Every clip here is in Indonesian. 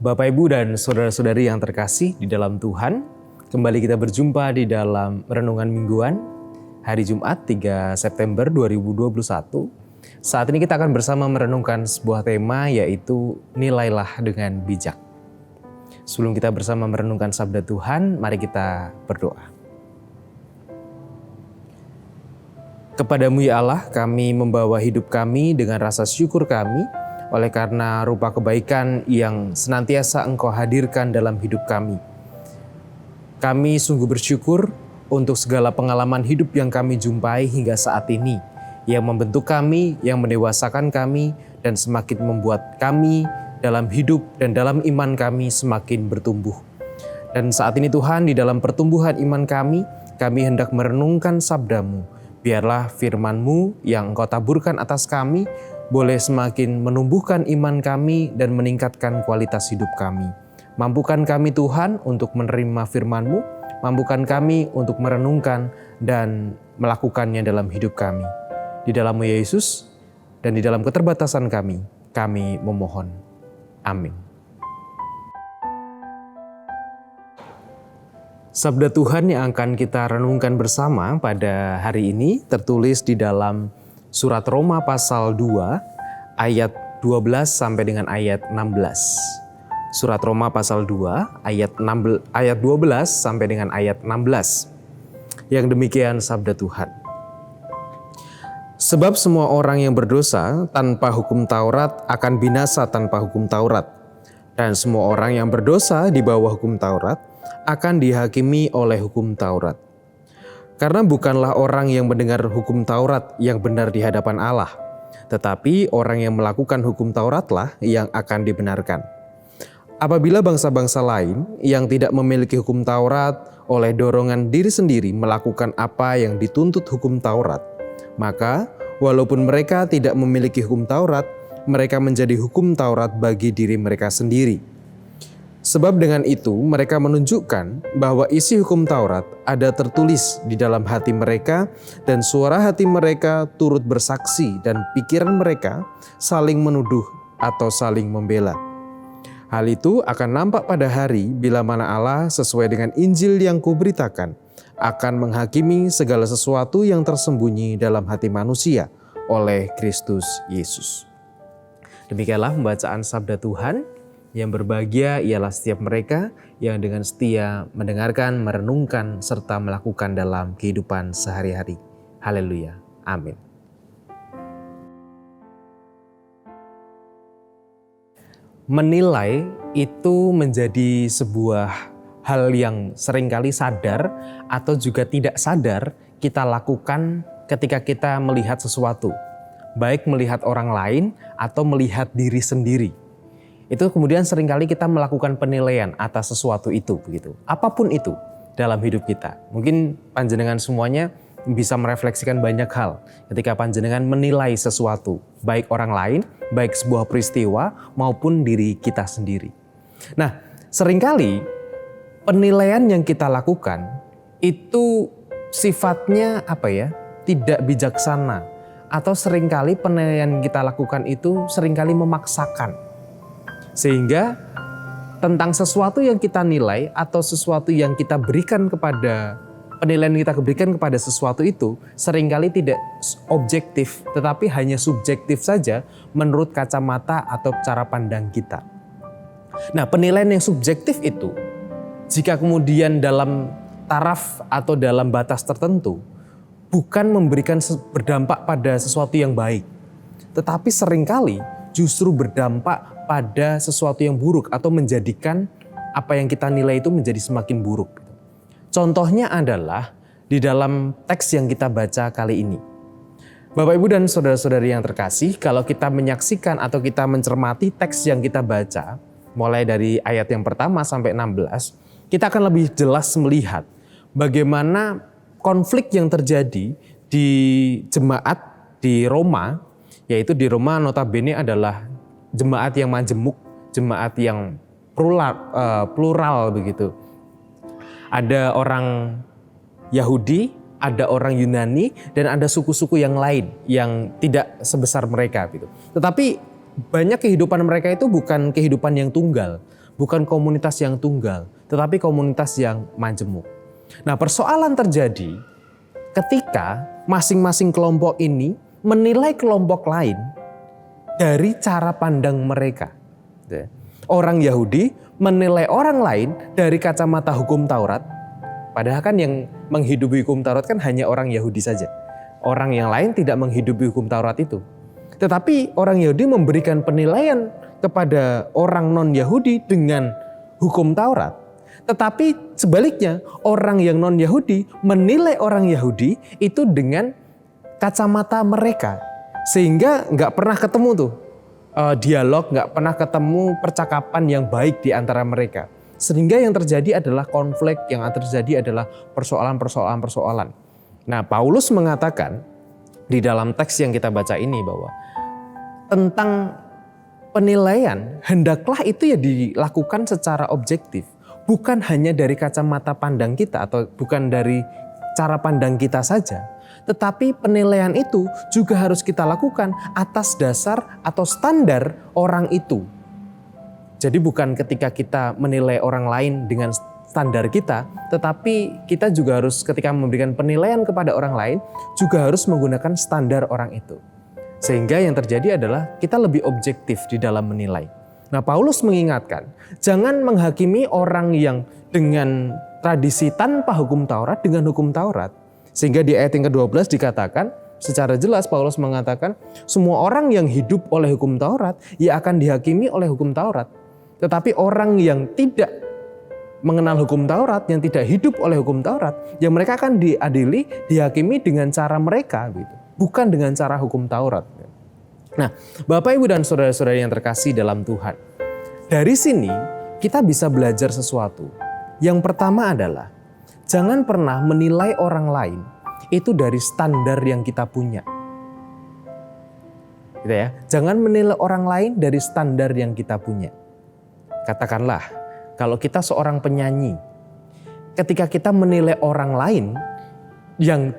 Bapak, Ibu, dan saudara-saudari yang terkasih di dalam Tuhan, kembali kita berjumpa di dalam Renungan Mingguan hari Jumat 3 September 2021. Saat ini kita akan bersama merenungkan sebuah tema, yaitu nilailah dengan bijak. Sebelum kita bersama merenungkan sabda Tuhan, mari kita berdoa. Kepadamu ya Allah, kami membawa hidup kami dengan rasa syukur kami, oleh karena rupa kebaikan yang senantiasa Engkau hadirkan dalam hidup kami. Kami sungguh bersyukur untuk segala pengalaman hidup yang kami jumpai hingga saat ini, yang membentuk kami, yang mendewasakan kami, dan semakin membuat kami dalam hidup dan dalam iman kami semakin bertumbuh. Dan saat ini Tuhan, di dalam pertumbuhan iman kami hendak merenungkan sabda-Mu. Biarlah firman-Mu yang Engkau taburkan atas kami boleh semakin menumbuhkan iman kami dan meningkatkan kualitas hidup kami. Mampukan kami Tuhan untuk menerima firman-Mu, mampukan kami untuk merenungkan dan melakukannya dalam hidup kami. Di dalam Yesus dan di dalam keterbatasan kami memohon. Amin. Sabda Tuhan yang akan kita renungkan bersama pada hari ini tertulis di dalam Surat Roma pasal 2 ayat 12 sampai dengan ayat 16. Surat Roma pasal 2 ayat 12 sampai dengan ayat 16. Yang demikian sabda Tuhan. Sebab semua orang yang berdosa tanpa hukum Taurat akan binasa tanpa hukum Taurat. Dan semua orang yang berdosa di bawah hukum Taurat akan dihakimi oleh hukum Taurat. Karena bukanlah orang yang mendengar hukum Taurat yang benar di hadapan Allah, tetapi orang yang melakukan hukum Tauratlah yang akan dibenarkan. Apabila bangsa-bangsa lain yang tidak memiliki hukum Taurat oleh dorongan diri sendiri melakukan apa yang dituntut hukum Taurat, maka walaupun mereka tidak memiliki hukum Taurat, mereka menjadi hukum Taurat bagi diri mereka sendiri. Sebab dengan itu mereka menunjukkan bahwa isi hukum Taurat ada tertulis di dalam hati mereka, dan suara hati mereka turut bersaksi, dan pikiran mereka saling menuduh atau saling membela. Hal itu akan nampak pada hari bila mana Allah sesuai dengan Injil yang kuberitakan akan menghakimi segala sesuatu yang tersembunyi dalam hati manusia oleh Kristus Yesus. Demikianlah pembacaan sabda Tuhan. Yang berbahagia ialah setiap mereka yang dengan setia mendengarkan, merenungkan, serta melakukan dalam kehidupan sehari-hari. Haleluya. Amin. Menilai itu menjadi sebuah hal yang seringkali sadar atau juga tidak sadar kita lakukan ketika kita melihat sesuatu. Baik melihat orang lain atau melihat diri sendiri. Itu kemudian seringkali kita melakukan penilaian atas sesuatu itu, begitu. Apapun itu dalam hidup kita. Mungkin panjenengan semuanya bisa merefleksikan banyak hal ketika panjenengan menilai sesuatu, baik orang lain, baik sebuah peristiwa maupun diri kita sendiri. Nah, seringkali penilaian yang kita lakukan itu sifatnya tidak bijaksana, atau seringkali penilaian yang kita lakukan itu seringkali memaksakan. Sehingga tentang sesuatu yang kita nilai atau sesuatu yang kita berikan kepada, penilaian yang kita berikan kepada sesuatu itu seringkali tidak objektif, tetapi hanya subjektif saja menurut kacamata atau cara pandang kita. Nah, penilaian yang subjektif itu, jika kemudian dalam taraf atau dalam batas tertentu, bukan memberikan berdampak pada sesuatu yang baik, tetapi seringkali justru berdampak pada sesuatu yang buruk atau menjadikan apa yang kita nilai itu menjadi semakin buruk. Contohnya adalah di dalam teks yang kita baca kali ini. Bapak, Ibu, dan saudara-saudari yang terkasih, kalau kita menyaksikan atau kita mencermati teks yang kita baca, mulai dari ayat yang pertama sampai 16, kita akan lebih jelas melihat bagaimana konflik yang terjadi di jemaat di Roma, yaitu di Roma notabene adalah jemaat yang majemuk, jemaat yang plural begitu. Ada orang Yahudi, ada orang Yunani, dan ada suku-suku yang lain yang tidak sebesar mereka gitu. Tetapi banyak kehidupan mereka itu bukan kehidupan yang tunggal, bukan komunitas yang tunggal, tetapi komunitas yang majemuk. Nah, persoalan terjadi ketika masing-masing kelompok ini menilai kelompok lain dari cara pandang mereka. Orang Yahudi menilai orang lain dari kacamata hukum Taurat, padahal kan yang menghidupi hukum Taurat kan hanya orang Yahudi saja. Orang yang lain tidak menghidupi hukum Taurat itu. Tetapi orang Yahudi memberikan penilaian kepada orang non-Yahudi dengan hukum Taurat. Tetapi sebaliknya, orang yang non-Yahudi menilai orang Yahudi itu dengan kacamata mereka. Sehingga nggak pernah ketemu tuh dialog, nggak pernah ketemu percakapan yang baik di antara mereka. Sehingga yang terjadi adalah konflik, yang terjadi adalah persoalan. Nah, Paulus mengatakan di dalam teks yang kita baca ini bahwa tentang penilaian hendaklah itu ya dilakukan secara objektif. Bukan hanya dari kacamata pandang kita atau bukan dari cara pandang kita saja. Tetapi penilaian itu juga harus kita lakukan atas dasar atau standar orang itu. Jadi bukan ketika kita menilai orang lain dengan standar kita, tetapi kita juga harus ketika memberikan penilaian kepada orang lain juga harus menggunakan standar orang itu. Sehingga yang terjadi adalah kita lebih objektif di dalam menilai. Nah, Paulus mengingatkan, jangan menghakimi orang yang dengan tradisi tanpa hukum Taurat dengan hukum Taurat. Sehingga di ayat yang ke-12 dikatakan, secara jelas Paulus mengatakan, semua orang yang hidup oleh hukum Taurat, ia akan dihakimi oleh hukum Taurat. Tetapi orang yang tidak mengenal hukum Taurat, yang tidak hidup oleh hukum Taurat, ya mereka akan diadili, dihakimi dengan cara mereka, gitu. Bukan dengan cara hukum Taurat. Nah, Bapak, Ibu, dan saudara-saudari yang terkasih dalam Tuhan, dari sini kita bisa belajar sesuatu. Yang pertama adalah, jangan pernah menilai orang lain itu dari standar yang kita punya. Gitu ya. Jangan menilai orang lain dari standar yang kita punya. Katakanlah, kalau kita seorang penyanyi, ketika kita menilai orang lain yang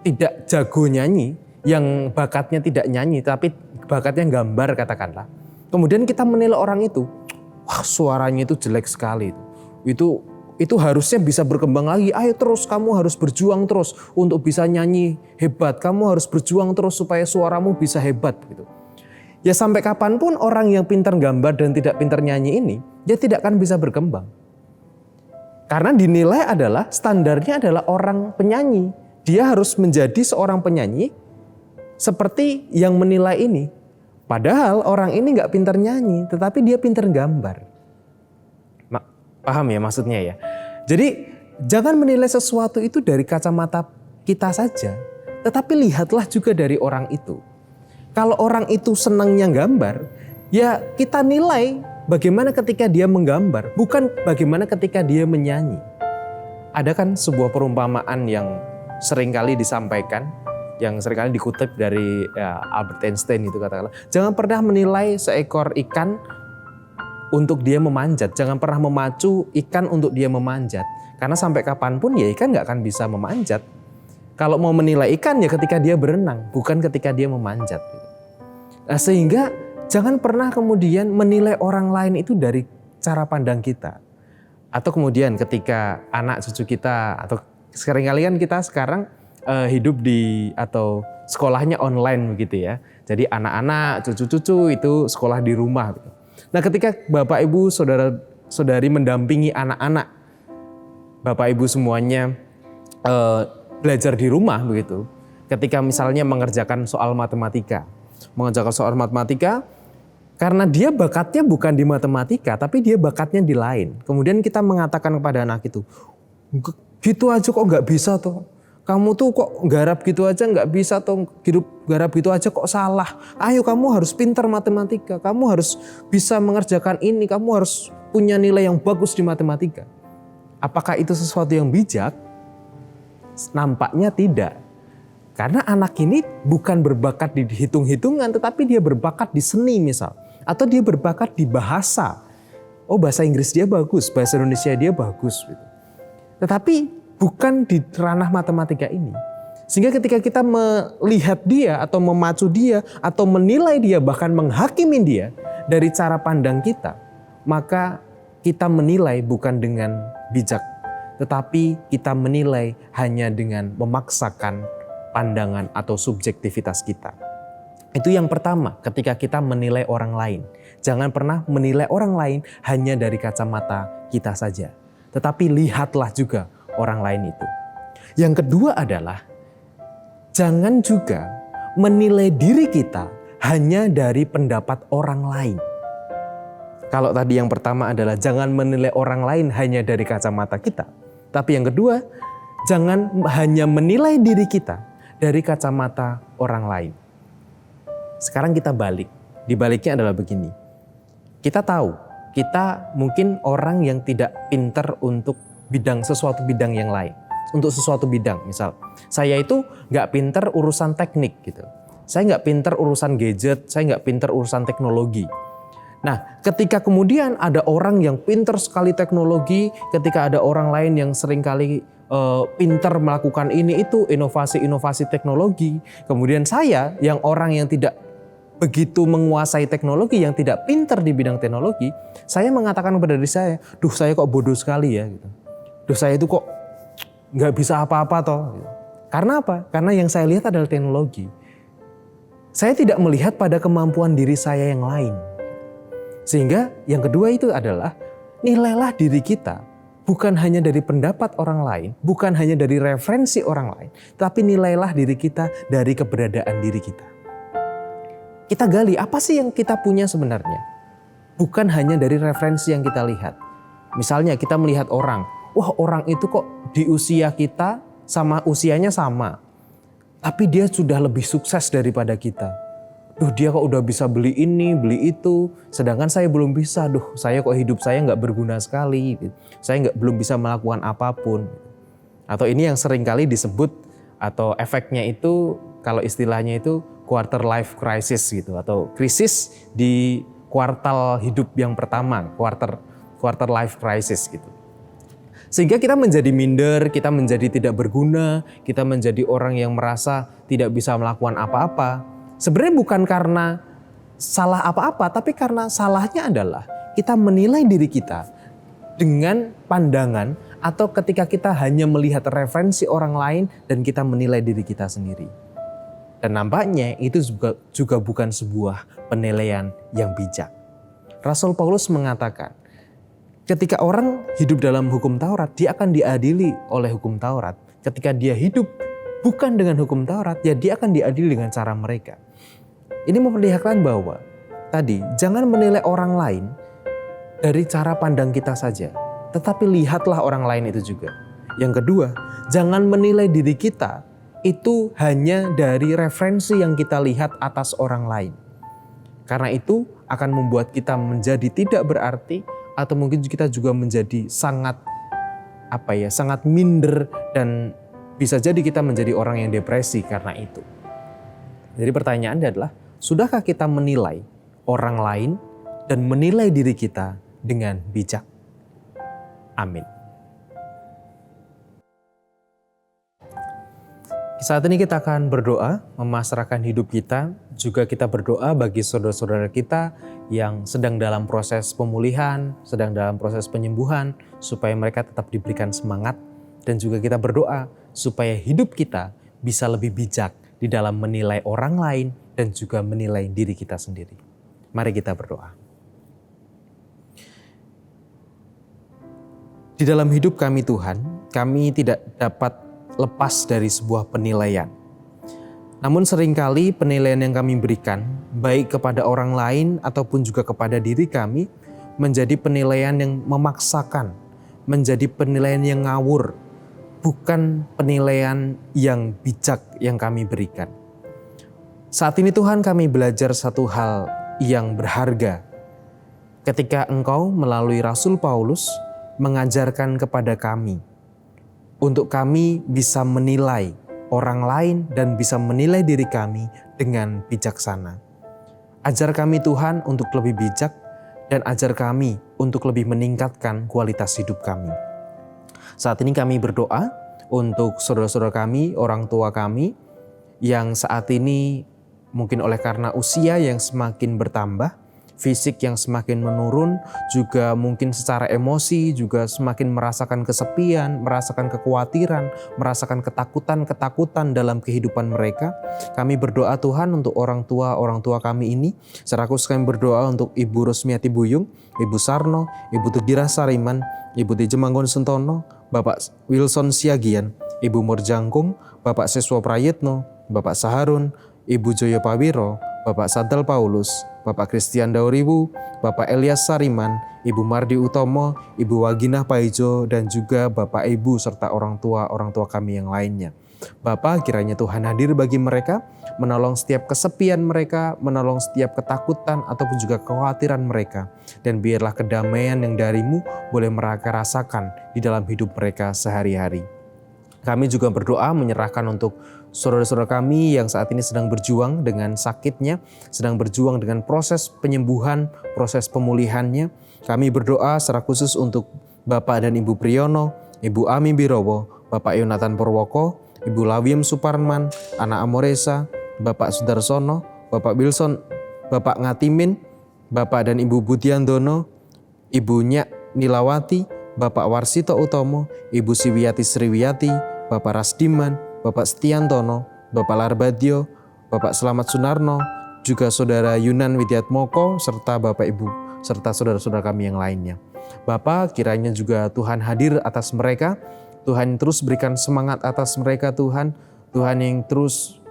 tidak jago nyanyi, yang bakatnya tidak nyanyi, tapi bakatnya gambar katakanlah. Kemudian kita menilai orang itu, wah suaranya itu jelek sekali. Itu harusnya bisa berkembang lagi. Ayo terus, kamu harus berjuang terus untuk bisa nyanyi hebat. Kamu harus berjuang terus supaya suaramu bisa hebat. Gitu. Ya sampai kapanpun orang yang pintar gambar dan tidak pintar nyanyi ini, dia tidak akan bisa berkembang. Karena dinilai adalah, standarnya adalah orang penyanyi. Dia harus menjadi seorang penyanyi seperti yang menilai ini. Padahal orang ini gak pintar nyanyi, tetapi dia pintar gambar. Paham ya maksudnya ya? Jadi jangan menilai sesuatu itu dari kacamata kita saja, tetapi lihatlah juga dari orang itu. Kalau orang itu senangnya gambar, ya kita nilai bagaimana ketika dia menggambar, bukan bagaimana ketika dia menyanyi. Ada kan sebuah perumpamaan yang seringkali disampaikan, yang seringkali dikutip dari Albert Einstein itu katakanlah, jangan pernah menilai seekor ikan untuk dia memanjat, jangan pernah memacu ikan untuk dia memanjat, karena sampai kapanpun ya ikan nggak akan bisa memanjat. Kalau mau menilai ikan ya ketika dia berenang, bukan ketika dia memanjat. Nah, sehingga jangan pernah kemudian menilai orang lain itu dari cara pandang kita, atau kemudian ketika anak cucu kita, atau seringkali kan kita sekarang hidup di atau sekolahnya online begitu ya. Jadi anak-anak, cucu-cucu itu sekolah di rumah. Gitu. Nah, ketika Bapak Ibu saudara-saudari mendampingi anak-anak, Bapak Ibu semuanya belajar di rumah begitu. Ketika misalnya mengerjakan soal matematika, karena dia bakatnya bukan di matematika, tapi dia bakatnya di lain. Kemudian kita mengatakan kepada anak itu, gitu aja kok nggak bisa tuh. Kamu tuh kok garap gitu aja nggak bisa tuh, garap gitu aja kok salah. Ayo kamu harus pintar matematika, kamu harus bisa mengerjakan ini, kamu harus punya nilai yang bagus di matematika. Apakah itu sesuatu yang bijak? Nampaknya tidak. Karena anak ini bukan berbakat di hitung-hitungan, tetapi dia berbakat di seni misal. Atau dia berbakat di bahasa. Oh, bahasa Inggris dia bagus, bahasa Indonesia dia bagus. Tetapi bukan di ranah matematika ini. Sehingga ketika kita melihat dia atau memacu dia atau menilai dia bahkan menghakimi dia dari cara pandang kita, maka kita menilai bukan dengan bijak, tetapi kita menilai hanya dengan memaksakan pandangan atau subjektivitas kita. Itu yang pertama ketika kita menilai orang lain. Jangan pernah menilai orang lain hanya dari kacamata kita saja, tetapi lihatlah juga orang lain itu. Yang kedua adalah jangan juga menilai diri kita hanya dari pendapat orang lain. Kalau tadi yang pertama adalah jangan menilai orang lain hanya dari kacamata kita. Tapi yang kedua, jangan hanya menilai diri kita dari kacamata orang lain. Sekarang kita balik. Dibaliknya adalah begini. Kita tahu, kita mungkin orang yang tidak pintar untuk sesuatu bidang yang lain. Untuk sesuatu bidang, misal saya itu nggak pintar urusan teknik gitu. Saya nggak pintar urusan gadget, saya nggak pintar urusan teknologi. Nah, ketika kemudian ada orang yang pintar sekali teknologi, ketika ada orang lain yang seringkali pintar melakukan ini itu inovasi-inovasi teknologi, kemudian saya yang orang yang tidak begitu menguasai teknologi, yang tidak pintar di bidang teknologi, saya mengatakan kepada diri saya, duh saya kok bodoh sekali ya, gitu. Duh saya itu kok nggak bisa apa-apa toh. Karena apa? Karena yang saya lihat adalah teknologi. Saya tidak melihat pada kemampuan diri saya yang lain. Sehingga yang kedua itu adalah nilailah diri kita bukan hanya dari pendapat orang lain, bukan hanya dari referensi orang lain, tapi nilailah diri kita dari keberadaan diri kita. Kita gali apa sih yang kita punya sebenarnya. Bukan hanya dari referensi yang kita lihat. Misalnya kita melihat orang, wah orang itu kok di usia kita sama usianya sama. Tapi dia sudah lebih sukses daripada kita. Duh dia kok udah bisa beli ini, beli itu. Sedangkan saya belum bisa. Duh saya kok hidup saya gak berguna sekali. Saya belum bisa melakukan apapun. Atau ini yang seringkali disebut atau efeknya itu kalau istilahnya itu quarter life crisis gitu. Atau krisis di kuartal hidup yang pertama. Quarter life crisis gitu. Sehingga kita menjadi minder, kita menjadi tidak berguna, kita menjadi orang yang merasa tidak bisa melakukan apa-apa. Sebenarnya bukan karena salah apa-apa, tapi karena salahnya adalah kita menilai diri kita dengan pandangan atau ketika kita hanya melihat referensi orang lain dan kita menilai diri kita sendiri. Dan nampaknya itu juga bukan sebuah penilaian yang bijak. Rasul Paulus mengatakan, ketika orang hidup dalam hukum Taurat, dia akan diadili oleh hukum Taurat. Ketika dia hidup bukan dengan hukum Taurat, ya dia akan diadili dengan cara mereka. Ini memperlihatkan bahwa tadi jangan menilai orang lain dari cara pandang kita saja, tetapi lihatlah orang lain itu juga. Yang kedua, jangan menilai diri kita itu hanya dari referensi yang kita lihat atas orang lain. Karena itu akan membuat kita menjadi tidak berarti atau mungkin kita juga menjadi sangat minder dan bisa jadi kita menjadi orang yang depresi karena itu. Jadi pertanyaannya adalah, sudahkah kita menilai orang lain dan menilai diri kita dengan bijak? Amin. Saat ini kita akan berdoa, memasrahkan hidup kita. Juga kita berdoa bagi saudara-saudara kita yang sedang dalam proses pemulihan, sedang dalam proses penyembuhan, supaya mereka tetap diberikan semangat. Dan juga kita berdoa supaya hidup kita bisa lebih bijak di dalam menilai orang lain dan juga menilai diri kita sendiri. Mari kita berdoa. Di dalam hidup kami Tuhan, kami tidak dapat lepas dari sebuah penilaian. Namun seringkali penilaian yang kami berikan, baik kepada orang lain ataupun juga kepada diri kami, menjadi penilaian yang memaksakan, menjadi penilaian yang ngawur, bukan penilaian yang bijak yang kami berikan. Saat ini Tuhan, kami belajar satu hal yang berharga. Ketika Engkau melalui Rasul Paulus mengajarkan kepada kami, untuk kami bisa menilai orang lain dan bisa menilai diri kami dengan bijaksana. Ajar kami Tuhan untuk lebih bijak dan ajar kami untuk lebih meningkatkan kualitas hidup kami. Saat ini kami berdoa untuk saudara-saudara kami, orang tua kami yang saat ini mungkin oleh karena usia yang semakin bertambah, fisik yang semakin menurun, juga mungkin secara emosi juga semakin merasakan kesepian, merasakan kekhawatiran, merasakan ketakutan dalam kehidupan mereka. Kami berdoa Tuhan untuk orang tua kami ini. Secara khusus kami berdoa untuk Ibu Rusmiati Buyung, Ibu Sarno, Ibu Tugira Sariman, Ibu Tijemanggon Sentono, Bapak Wilson Siagian, Ibu Murjangkung, Bapak Siswo Prayitno, Bapak Saharun, Ibu Joyo Pawiro, Bapak Sadal Paulus, Bapak Christian Dauriwu, Bapak Elias Sariman, Ibu Mardi Utomo, Ibu Waginah Paijo, dan juga Bapak Ibu serta orang tua kami yang lainnya. Bapak, kiranya Tuhan hadir bagi mereka, menolong setiap kesepian mereka, menolong setiap ketakutan ataupun juga kekhawatiran mereka. Dan biarlah kedamaian yang dari-Mu boleh mereka rasakan di dalam hidup mereka sehari-hari. Kami juga berdoa menyerahkan untuk saudara-saudara kami yang saat ini sedang berjuang dengan sakitnya, sedang berjuang dengan proses penyembuhan, proses pemulihannya. Kami berdoa secara khusus untuk Bapak dan Ibu Priyono, Ibu Ami Birowo, Bapak Yonatan Purwoko, Ibu Lawiem Suparman, Ana Amoresa, Bapak Sudarsono, Bapak Wilson, Bapak Ngatimin, Bapak dan Ibu Budiandono, Ibu Nyak Nilawati, Bapak Warsito Utomo, Ibu Siwiati Sriwiyati, Bapak Rasdiman, Bapak Setiantono, Bapak Larbadio, Bapak Selamat Sunarno, juga Saudara Yunan Widiatmoko, serta Bapak Ibu, serta saudara-saudara kami yang lainnya. Bapak, kiranya juga Tuhan hadir atas mereka, Tuhan terus berikan semangat atas mereka Tuhan, Tuhan yang terus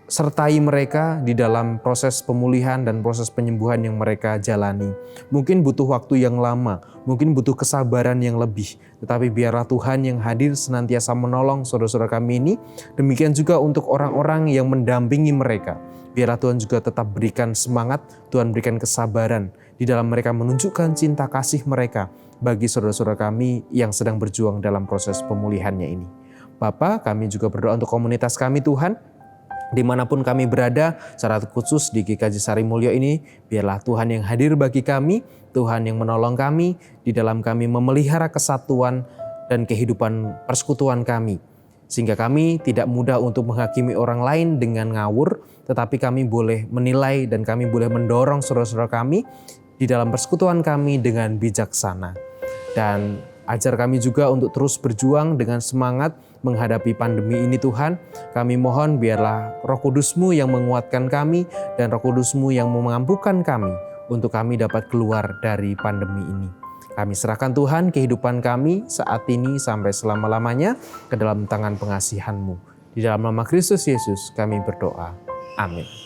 sertai mereka di dalam proses pemulihan dan proses penyembuhan yang mereka jalani. Mungkin butuh waktu yang lama, mungkin butuh kesabaran yang lebih, tetapi biarlah Tuhan yang hadir senantiasa menolong saudara-saudara kami ini. Demikian juga untuk orang-orang yang mendampingi mereka. Biarlah Tuhan juga tetap berikan semangat, Tuhan berikan kesabaran di dalam mereka menunjukkan cinta kasih mereka bagi saudara-saudara kami yang sedang berjuang dalam proses pemulihannya ini. Bapa, kami juga berdoa untuk komunitas kami Tuhan, dimanapun kami berada, secara khusus di GKJ Sari Mulyo ini, biarlah Tuhan yang hadir bagi kami, Tuhan yang menolong kami, di dalam kami memelihara kesatuan dan kehidupan persekutuan kami. Sehingga kami tidak mudah untuk menghakimi orang lain dengan ngawur, tetapi kami boleh menilai dan kami boleh mendorong saudara-saudara kami di dalam persekutuan kami dengan bijaksana. Dan ajar kami juga untuk terus berjuang dengan semangat menghadapi pandemi ini Tuhan. Kami mohon biarlah Roh Kudus-Mu yang menguatkan kami dan Roh Kudus-Mu yang memampukan kami untuk kami dapat keluar dari pandemi ini. Kami serahkan Tuhan kehidupan kami saat ini sampai selama-lamanya ke dalam tangan pengasihan-Mu. Di dalam nama Kristus Yesus kami berdoa. Amin.